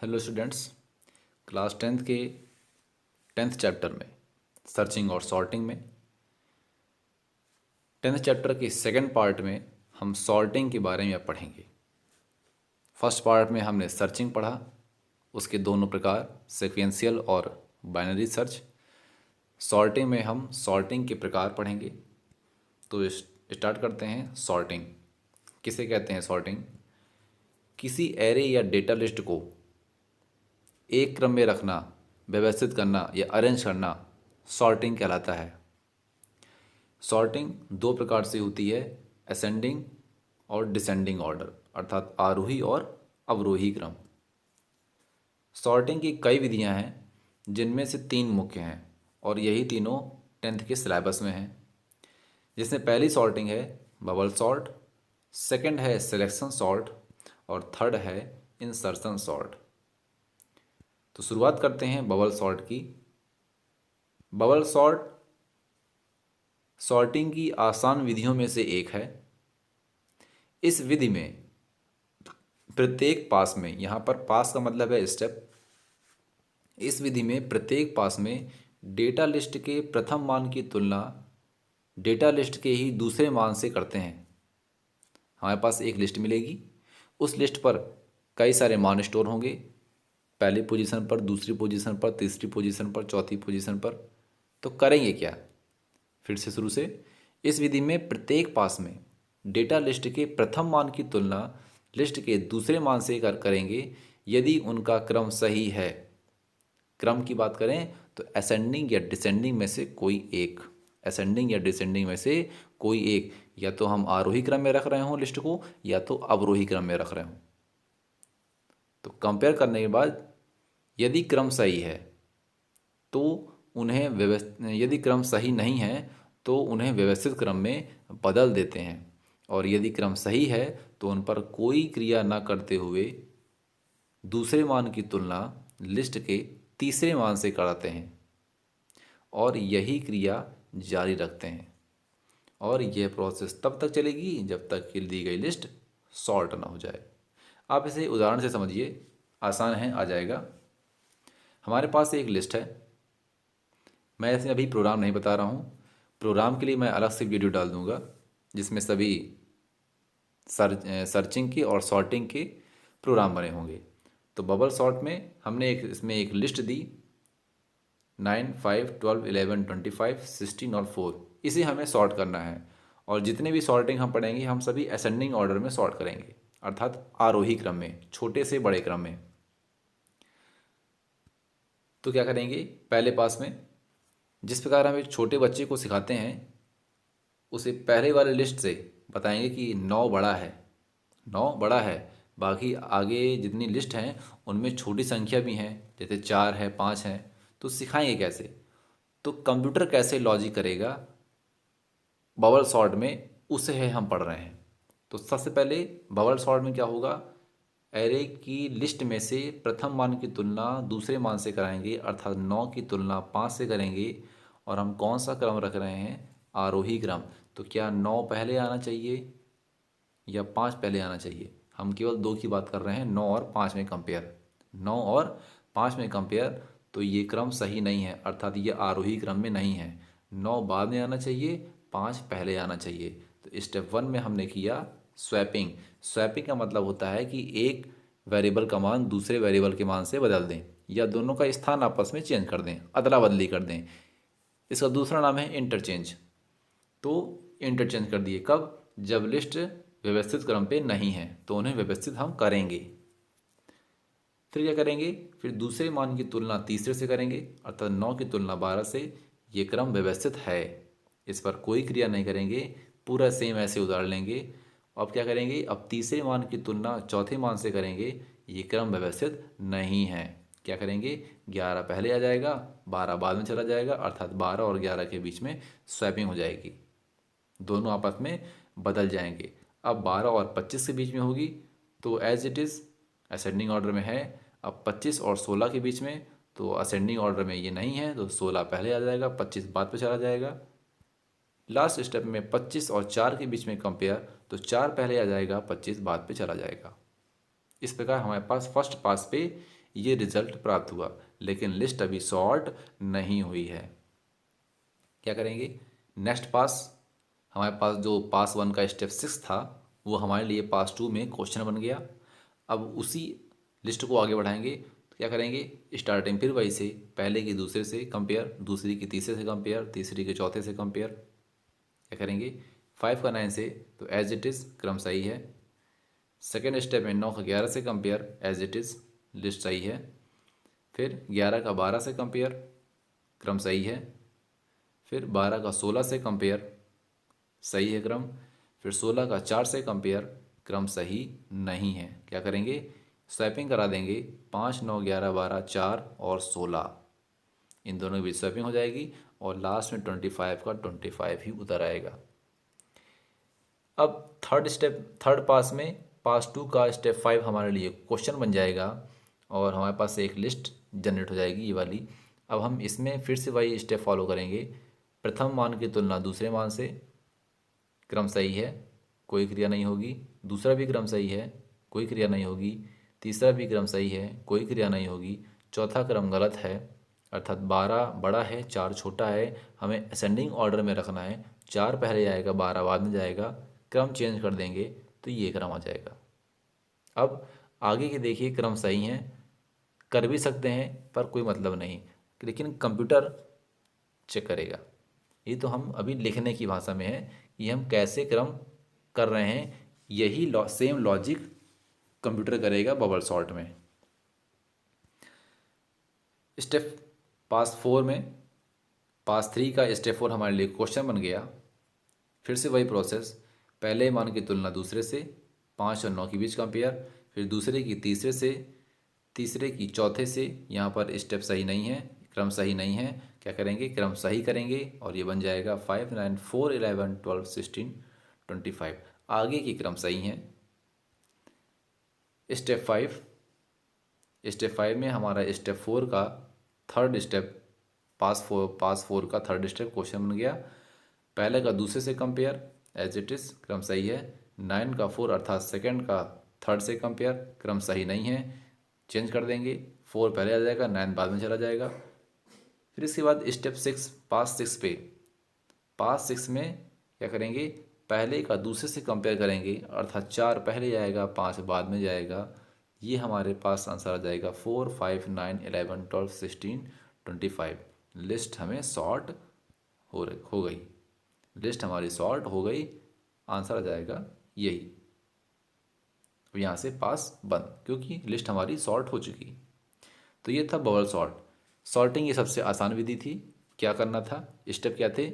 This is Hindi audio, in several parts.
Hello students. क्लास टेंथ के टेंथ चैप्टर में सर्चिंग और सॉर्टिंग में टेंथ चैप्टर के सेकंड पार्ट में हम सॉर्टिंग के बारे में पढ़ेंगे। फर्स्ट पार्ट में हमने सर्चिंग पढ़ा, उसके दोनों प्रकार सीक्वेंशियल और बाइनरी सर्च। सॉर्टिंग में हम सॉर्टिंग के प्रकार पढ़ेंगे। तो स्टार्ट करते हैं। सॉर्टिंग किसे कहते हैं? सॉर्टिंग किसी एरे या डेटा लिस्ट को एक क्रम में रखना, व्यवस्थित करना या अरेंज करना सॉर्टिंग कहलाता है। सॉर्टिंग दो प्रकार से होती है, असेंडिंग और डिसेंडिंग ऑर्डर, अर्थात आरोही और अवरोही क्रम। सॉर्टिंग की कई विधियां हैं, जिनमें से तीन मुख्य हैं और यही तीनों टेंथ के सिलेबस में हैं। जिसमें पहली सॉर्टिंग है बबल सॉर्ट, सेकंड है सिलेक्शन सॉर्ट और थर्ड है इंसर्शन सॉर्ट। तो शुरुआत करते हैं बबल सॉर्ट की। बबल सॉर्ट सॉर्टिंग की आसान विधियों में से एक है। इस विधि में प्रत्येक पास में, यहाँ पर पास का मतलब है स्टेप, इस विधि में प्रत्येक पास में डेटा लिस्ट के प्रथम मान की तुलना डेटा लिस्ट के ही दूसरे मान से करते हैं। हमारे पास एक लिस्ट मिलेगी, उस लिस्ट पर कई सारे मान स्टोर होंगे, पहली पोजीशन पर, दूसरी पोजीशन पर, तीसरी पोजीशन पर, चौथी पोजीशन पर। तो करेंगे क्या? फिर से शुरू से। इस विधि में प्रत्येक पास में डेटा लिस्ट के प्रथम मान की तुलना लिस्ट के दूसरे मान से करेंगे यदि उनका क्रम सही है। क्रम की बात करें तो असेंडिंग या डिसेंडिंग में से कोई एक, असेंडिंग या डिसेंडिंग में से कोई एक, या तो हम आरोही क्रम में रख रहे हों लिस्ट को या तो अवरोही क्रम में रख रहे हों। तो कंपेयर करने के बाद यदि क्रम सही है तो उन्हें यदि क्रम सही नहीं है तो उन्हें व्यवस्थित क्रम में बदल देते हैं, और यदि क्रम सही है तो उन पर कोई क्रिया न करते हुए दूसरे मान की तुलना लिस्ट के तीसरे मान से कराते हैं और यही क्रिया जारी रखते हैं। और यह प्रोसेस तब तक चलेगी जब तक कि दी गई लिस्ट सॉर्ट ना हो जाए। आप इसे उदाहरण से समझिए, आसान है, आ जाएगा। हमारे पास एक लिस्ट है, मैं इसमें अभी प्रोग्राम नहीं बता रहा हूँ, प्रोग्राम के लिए मैं अलग से वीडियो डाल दूँगा जिसमें सभी सर्चिंग के और सॉर्टिंग के प्रोग्राम बने होंगे। तो बबल सॉर्ट में हमने इसमें एक लिस्ट दी 9, 5, 12, 11, 25, 16 और 4। इसे हमें सॉर्ट करना है, और जितने भी सॉर्टिंग हम पढ़ेंगे हम सभी असेंडिंग ऑर्डर में सॉर्ट करेंगे, अर्थात आरोही क्रम में, छोटे से बड़े क्रम में। तो क्या करेंगे? पहले पास में जिस प्रकार हम एक छोटे बच्चे को सिखाते हैं, उसे पहले वाले लिस्ट से बताएंगे कि 9 बड़ा है, 9 बड़ा है, बाकी आगे जितनी लिस्ट हैं उनमें छोटी संख्या भी हैं, जैसे 4 है, 5 है। तो सिखाएंगे कैसे? तो कंप्यूटर कैसे लॉजिक करेगा बबल सॉर्ट में, उसे है हम पढ़ रहे हैं। तो सबसे पहले बबल सॉर्ट में क्या होगा, एरे की लिस्ट में से प्रथम मान की तुलना दूसरे मान से कराएंगे, अर्थात 9 की तुलना 5 से करेंगे। और हम कौन सा क्रम रख रहे हैं? आरोही क्रम। तो क्या 9 पहले आना चाहिए या 5 पहले आना चाहिए? हम केवल दो की बात कर रहे हैं, 9 और 5 में कंपेयर, 9 और 5 में कंपेयर। तो ये क्रम सही नहीं है, अर्थात ये आरोही क्रम में नहीं है। 9 बाद में आना चाहिए, 5 पहले आना चाहिए। तो स्टेप 1 में हमने किया स्वैपिंग। स्वैपिंग का मतलब होता है कि एक वेरिएबल का मान दूसरे वेरिएबल के मान से बदल दें, या दोनों का स्थान आपस में चेंज कर दें, अदला बदली कर दें। इसका दूसरा नाम है इंटरचेंज। तो इंटरचेंज कर दिए कब? जब लिस्ट व्यवस्थित क्रम पे नहीं है तो उन्हें व्यवस्थित हम करेंगे। फिर क्या करेंगे? फिर दूसरे मान की तुलना तीसरे से करेंगे, अर्थात 9 की तुलना 12 से। ये क्रम व्यवस्थित है, इस पर कोई क्रिया नहीं करेंगे, पूरा सेम ऐसे उदाहरण लेंगे। अब क्या करेंगे? अब तीसरे मान की तुलना चौथे मान से करेंगे, ये क्रम व्यवस्थित नहीं है। क्या करेंगे? 11 पहले आ जाएगा, 12 बाद में चला जाएगा, अर्थात 12 और 11 के बीच में स्वैपिंग हो जाएगी, दोनों आपस में बदल जाएंगे। अब 12 और 25 के बीच में होगी, तो as it is ascending order में है। अब 25 और 16 के बीच में, तो असेंडिंग ऑर्डर में ये नहीं है, तो 16 पहले आ जाएगा, 25 बाद पे चला जाएगा। लास्ट स्टेप में 25 और 4 के बीच में कंपेयर, तो 4 पहले आ जाएगा, 25 बाद पे चला जाएगा। इस प्रकार हमारे पास फर्स्ट पास पे ये रिजल्ट प्राप्त हुआ, लेकिन लिस्ट अभी सॉर्ट नहीं हुई है। क्या करेंगे, नेक्स्ट पास, हमारे पास जो पास 1 का स्टेप 6 था वो हमारे लिए पास 2 में क्वेश्चन बन गया। अब उसी लिस्ट को आगे बढ़ाएंगे तो क्या करेंगे, स्टार्टिंग फिर वही से, पहले की दूसरे से कंपेयर, दूसरी की तीसरे से कंपेयर, तीसरी के चौथे से कंपेयर। क्या करेंगे, 5 का 9 से, तो एज इट इज़ क्रम सही है। सेकेंड स्टेप में 9 का 11 से compare, as it is list सही है। फिर 11 का 12 से कंपेयर, क्रम सही है। फिर 12 का 16 से कंपेयर, सही है क्रम। फिर 16 का 4 से कंपेयर, क्रम सही नहीं है। क्या करेंगे, स्वैपिंग करा देंगे, 5 9 11 12 4 और 16, इन दोनों के बीच स्वैपिंग हो जाएगी और लास्ट में 25 का 25 ही उतर आएगा। अब थर्ड स्टेप, थर्ड पास में पास 2 का स्टेप 5 हमारे लिए क्वेश्चन बन जाएगा और हमारे पास एक लिस्ट जनरेट हो जाएगी ये वाली। अब हम इसमें फिर से वही स्टेप फॉलो करेंगे, प्रथम मान की तुलना दूसरे मान से, क्रम सही है, कोई क्रिया नहीं होगी। दूसरा भी क्रम सही है, कोई क्रिया नहीं होगी। तीसरा भी क्रम सही है, कोई क्रिया नहीं होगी। चौथा क्रम गलत है, अर्थात 12 बड़ा है 4 छोटा है। हमें असेंडिंग ऑर्डर में रखना है, 4 पहले जाएगा 12 बाद में जाएगा। क्रम चेंज कर देंगे तो ये क्रम आ जाएगा। अब आगे के देखिए क्रम सही हैं, कर भी सकते हैं पर कोई मतलब नहीं, लेकिन कंप्यूटर चेक करेगा। ये तो हम अभी लिखने की भाषा में है, ये हम कैसे क्रम कर रहे हैं, यही सेम लॉजिक कंप्यूटर करेगा बबल सॉर्ट में। स्टेप पास 4 में, पास 3 का स्टेप 4 हमारे लिए क्वेश्चन बन गया। फिर से वही प्रोसेस, पहले मान की तुलना दूसरे से, 5 और 9 के बीच कंपेयर, फिर दूसरे की तीसरे से, तीसरे की चौथे से। यहाँ पर स्टेप सही नहीं है, क्रम सही नहीं है। क्या करेंगे, क्रम सही करेंगे और ये बन जाएगा 5 9 4 11 12 16 25। आगे की क्रम सही हैं। स्टेप 5, स्टेप 5 में हमारा स्टेप 4 का थर्ड स्टेप, पास 4 का थर्ड स्टेप क्वेश्चन बन गया। पहले का दूसरे से कंपेयर, एज इट इज़ क्रम सही है। 9 का 4 अर्थात सेकंड का थर्ड से कंपेयर, क्रम सही नहीं है, चेंज कर देंगे। 4 पहले आ जाएगा, 9 बाद में चला जाएगा। फिर इसके बाद स्टेप 6, पास 6 पे, पास 6 में क्या करेंगे, पहले का दूसरे से कंपेयर करेंगे, अर्थात 4 पहले जाएगा 5 बाद में जाएगा। ये हमारे पास आंसर आ जाएगा 4 5 9 11 12 16 25। लिस्ट हमें सॉर्ट हो गई, लिस्ट हमारी सॉर्ट हो गई, आंसर आ जाएगा यही। अब यहाँ से पास बंद, क्योंकि लिस्ट हमारी सॉर्ट हो चुकी। तो ये था बबल सॉर्ट। सॉर्टिंग ये सबसे आसान विधि थी। क्या करना था, स्टेप क्या थे,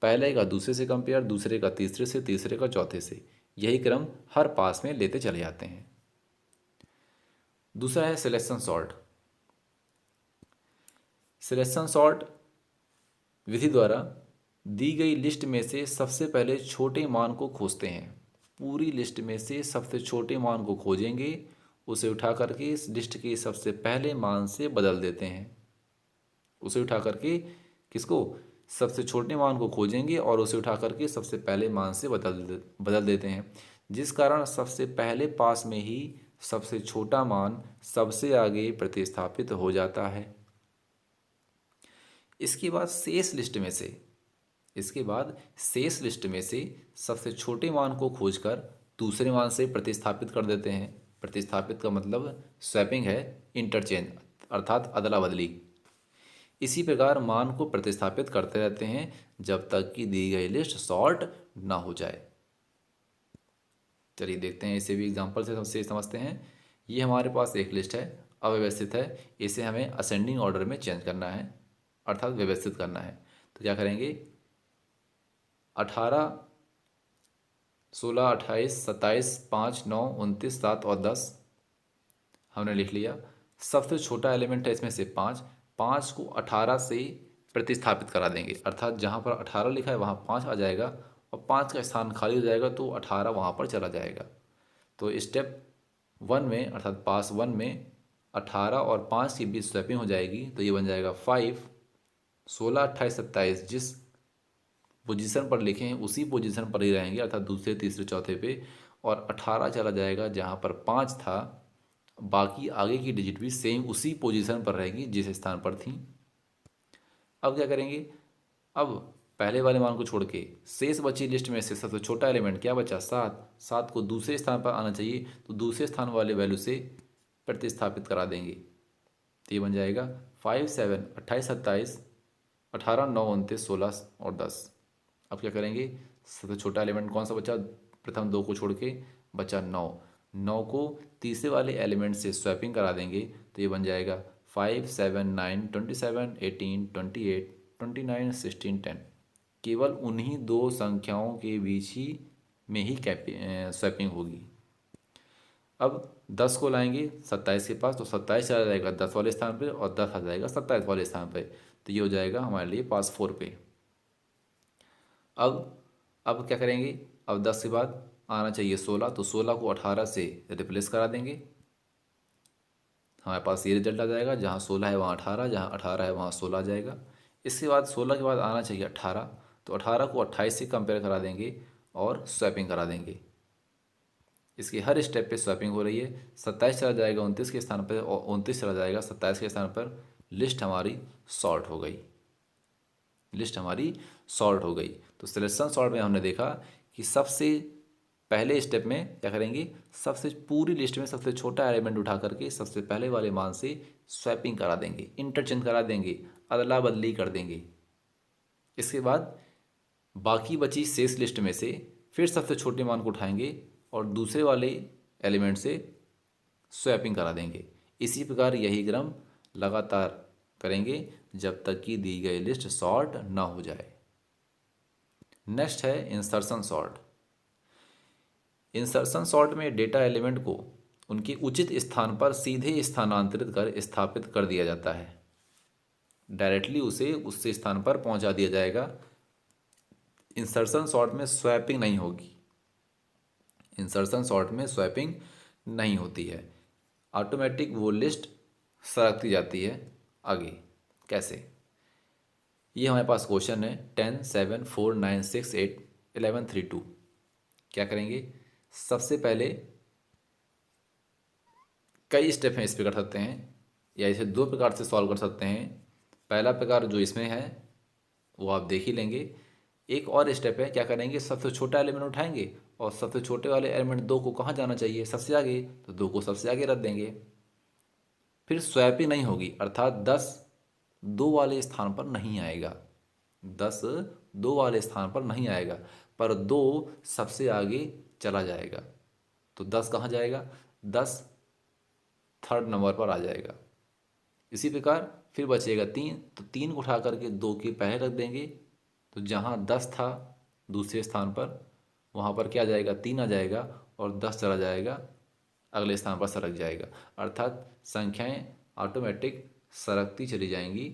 पहले का दूसरे से कंपेयर, दूसरे का तीसरे से, तीसरे का चौथे से। यही क्रम हर पास में लेते चले जाते हैं। दूसरा है सिलेक्शन सॉर्ट। सिलेक्शन सॉर्ट विधि द्वारा दी गई लिस्ट में से सबसे पहले छोटे मान को खोजते हैं। पूरी लिस्ट में से सबसे छोटे मान को खोजेंगे, उसे उठा करके इस लिस्ट के सबसे पहले मान से बदल देते हैं। उसे उठा करके किसको, सबसे छोटे मान को खोजेंगे और उसे उठा करके सबसे पहले मान से बदल देते हैं, जिस कारण सबसे पहले पास में ही सबसे छोटा मान सबसे आगे प्रतिस्थापित हो जाता है। इसके बाद शेष लिस्ट में से, इसके बाद शेष लिस्ट में से सबसे छोटे मान को खोजकर दूसरे मान से प्रतिस्थापित कर देते हैं। प्रतिस्थापित का मतलब स्वैपिंग है, इंटरचेंज अर्थात अदला बदली। इसी प्रकार मान को प्रतिस्थापित करते रहते हैं जब तक कि दी गई लिस्ट सॉर्ट ना हो जाए। चलिए देखते हैं, इसे भी एग्जांपल से समझते हैं। ये हमारे पास एक लिस्ट है, अव्यवस्थित है, इसे हमें असेंडिंग ऑर्डर में चेंज करना है, अर्थात व्यवस्थित करना है। तो क्या करेंगे, 18 16 28 27 5 9 29 7 और 10 हमने लिख लिया। सबसे छोटा एलिमेंट है इसमें से 5, 5 को 18 से प्रतिस्थापित करा देंगे, अर्थात जहाँ पर 18 लिखा है वहाँ 5 आ जाएगा और 5 का स्थान खाली हो जाएगा तो 18 वहाँ पर चला जाएगा। तो स्टेप 1 में अर्थात पास 1 में 18 और 5 के बीच स्वैपिंग हो जाएगी, तो ये बन जाएगा 5 16 28 27, जिस पोजीशन पर लिखे हैं उसी पोजीशन पर ही रहेंगे, अर्थात दूसरे तीसरे चौथे पे, और 18 चला जाएगा जहाँ पर 5 था बाकी आगे की डिजिट भी सेम उसी पोजीशन पर रहेगी जिस स्थान पर थी। अब क्या करेंगे, अब पहले वाले मान को छोड़ के शेष बची लिस्ट में से सबसे छोटा एलिमेंट क्या बचा, 7। 7 को दूसरे स्थान पर आना चाहिए, तो दूसरे स्थान वाले वैल्यू से प्रतिस्थापित करा देंगे। तो ये बन जाएगा 5 7 28 27 18 9 29 16 और 10। अब क्या करेंगे, सबसे छोटा एलिमेंट कौन सा बचा, प्रथम दो को छोड़ के बचा 9। 9 को तीसरे वाले एलिमेंट से स्वैपिंग करा देंगे, तो ये बन जाएगा 5 7 9 27 18 28 29 16 10। केवल उन्हीं दो संख्याओं के बीच ही में ही स्वैपिंग होगी। अब 10 को लाएंगे 27 के पास, तो 27 चला जाएगा 10 वाले स्थान पे और 10 आ जाएगा 27 वाले स्थान पे, तो ये हो जाएगा हमारे लिए पास 4 पे। अब क्या करेंगे, अब 10 के बाद आना चाहिए 16, तो 16 को 18 से रिप्लेस करा देंगे। हमारे पास ये रिजल्ट आ जाएगा, जहाँ 16 है वहाँ 18, जहाँ 18 है वहाँ 16 आ जाएगा। इसके बाद 16 के बाद आना चाहिए 18, तो 18 को 28 से कंपेयर करा देंगे और स्वैपिंग करा देंगे। इसकी हर स्टेप पे स्वैपिंग हो रही है। 27 चला जाएगा 29 के स्थान पर और 29 चला जाएगा 27 के स्थान पर। लिस्ट हमारी सॉर्ट हो गई, लिस्ट हमारी सॉर्ट हो गई। तो सिलेक्शन सॉर्ट में हमने देखा कि सबसे पहले स्टेप में क्या करेंगे, सबसे पूरी लिस्ट में सबसे छोटा एलिमेंट उठा करके सबसे पहले वाले मान से स्वैपिंग करा देंगे, इंटरचेंज करा देंगे, अदला बदली कर देंगे। इसके बाद बाकी बची शेष लिस्ट में से फिर सबसे छोटे मान को उठाएंगे और दूसरे वाले एलिमेंट से स्वैपिंग करा देंगे। इसी प्रकार यही क्रम लगातार करेंगे जब तक कि दी गई लिस्ट सॉर्ट ना हो जाए। नेक्स्ट है इंसर्शन सॉर्ट। इंसर्शन सॉर्ट में डेटा एलिमेंट को उनके उचित स्थान पर सीधे स्थानांतरित कर स्थापित कर दिया जाता है। डायरेक्टली उसे उस स्थान पर पहुंचा दिया जाएगा। इंसर्शन सॉर्ट में स्वैपिंग नहीं होगी, इंसर्शन सॉर्ट में स्वैपिंग नहीं होती है। ऑटोमेटिक वो लिस्ट सरकती जाती है आगे। कैसे, ये हमारे पास क्वेश्चन है 10 7 4 9 6 8 11 3 2। क्या करेंगे, सबसे पहले कई स्टेप हैं इस पे कर सकते हैं, या इसे दो प्रकार से सॉल्व कर सकते हैं। पहला प्रकार जो इसमें है वो आप देख ही लेंगे। एक और स्टेप है, क्या करेंगे, सबसे छोटा एलिमेंट उठाएंगे और सबसे छोटे वाले एलिमेंट 2 को कहाँ जाना चाहिए, सबसे आगे, तो 2 को सबसे आगे रख देंगे। फिर स्वैपिंग नहीं होगी, अर्थात 10 2 वाले स्थान पर नहीं आएगा, 10 2 वाले स्थान पर नहीं आएगा, पर 2 सबसे आगे चला जाएगा। तो 10 कहाँ जाएगा, 10 थर्ड नंबर पर आ जाएगा। इसी प्रकार फिर बचेगा 3, तो 3 को उठा करके 2 के पहले रख देंगे, तो जहाँ 10 था दूसरे स्थान पर वहाँ पर क्या आ जाएगा, 3 आ जाएगा और 10 चला जाएगा अगले स्थान पर सरक जाएगा। अर्थात संख्याएं ऑटोमेटिक सरकती चली जाएंगी।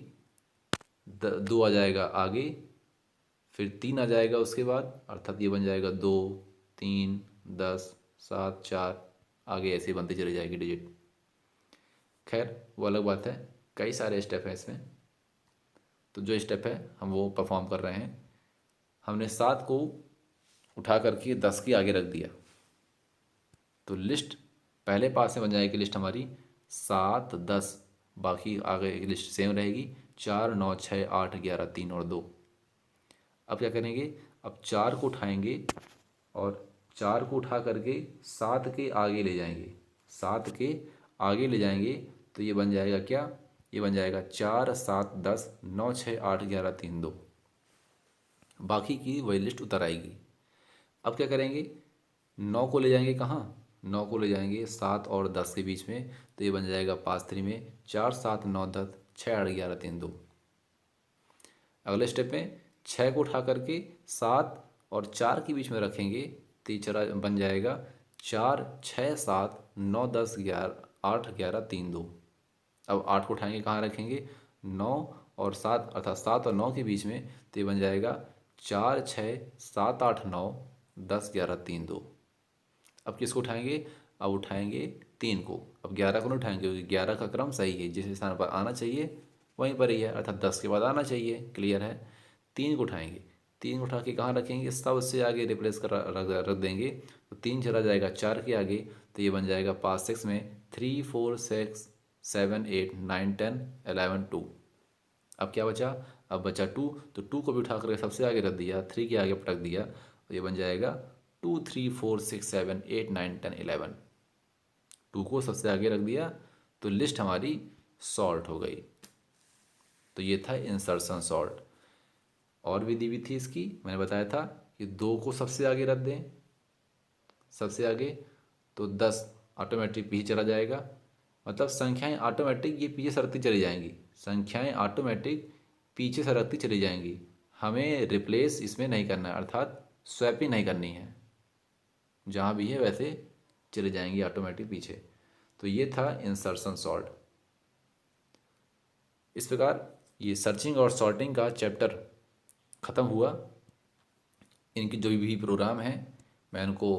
2 आ जाएगा आगे, फिर 3 आ जाएगा उसके बाद, अर्थात ये बन जाएगा 2 3 10 7 4, आगे ऐसे बनती चली जाएगी डिजिट। खैर वो अलग बात है, कई सारे स्टेप हैं इसमें। तो जो स्टेप है हम वो परफॉर्म कर रहे हैं। हमने 7 को उठा करके 10 के आगे रख दिया, तो लिस्ट पहले पास में बन जाएगी लिस्ट हमारी 7 10, बाकी आगे की लिस्ट सेम रहेगी 4 9 6 8 11 3 और 2। अब क्या करेंगे, अब 4 को उठाएंगे और 4 को उठा करके 7 के आगे ले जाएंगे, 7 के आगे ले जाएंगे, तो ये बन जाएगा क्या, ये बन जाएगा 4 7 10 9 6 8 11 3 2। बाकी की वही लिस्ट उतर आएगी। अब क्या करेंगे, 9 को ले जाएंगे कहाँ, 9 को ले जाएंगे 7 और 10 के बीच में, तो ये बन जाएगा पास 3 में 4 7 9 10 6 8 11 3 2। अगले स्टेप में 6 को उठा करके 7 और 4 के बीच में रखेंगे, तो ये चला बन जाएगा 4 6 7 9 10 11 8 11 3 2। अब 8 को उठाएंगे कहाँ रखेंगे, 9 और 7, अर्थात 7 और 9 के बीच में, तो ये बन जाएगा 4 6 7 8 9 10 11 3 2। अब किसको उठाएंगे, अब उठाएंगे 3 को। अब 11 को नहीं उठाएंगे क्योंकि 11 का क्रम सही है, जिस स्थान पर आना चाहिए वहीं पर ही है, अर्थात 10 के बाद आना चाहिए। क्लियर है। 3 को उठाएंगे, 3 को उठा के कहाँ रखेंगे, सबसे आगे रिप्लेस कर रख देंगे, तो 3 चला जाएगा 4 के आगे, तो ये बन जाएगा पास 6 में 3 4 6 7 8 9 10 11 2। अब क्या बचा? अब बचा 2, तो 2 को भी उठा करके सबसे आगे रख दिया, 3 के आगे पटक दिया, तो ये बन जाएगा 2 3 4 6 7 8 9 10 11। 2 को सबसे आगे रख दिया तो लिस्ट हमारी सॉर्ट हो गई। तो ये था इंसर्शन सॉर्ट। और विधि भी थी इसकी, मैंने बताया था कि 2 को सबसे आगे रख दें, सबसे आगे, तो 10 ऑटोमेटिक पीछे चला जाएगा। मतलब संख्याएं ऑटोमेटिक ये पीछे सरकती चली जाएंगी, संख्याएं ऑटोमेटिक पीछे सरकती चली जाएंगी। हमें रिप्लेस इसमें नहीं करना है, अर्थात स्वैपिंग नहीं करनी है, जहाँ भी है वैसे चले जाएंगी ऑटोमेटिक पीछे। तो ये था इंसर्शन सॉर्ट। इस प्रकार ये सर्चिंग और सॉर्टिंग का चैप्टर ख़त्म हुआ। इनके जो भी प्रोग्राम हैं मैं उनको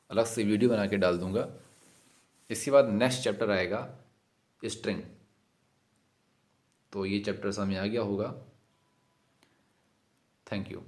अलग से वीडियो बना के डाल दूँगा। इसके बाद नेक्स्ट चैप्टर आएगा स्ट्रिंग। तो ये चैप्टर समझ में आ गया होगा। Thank you.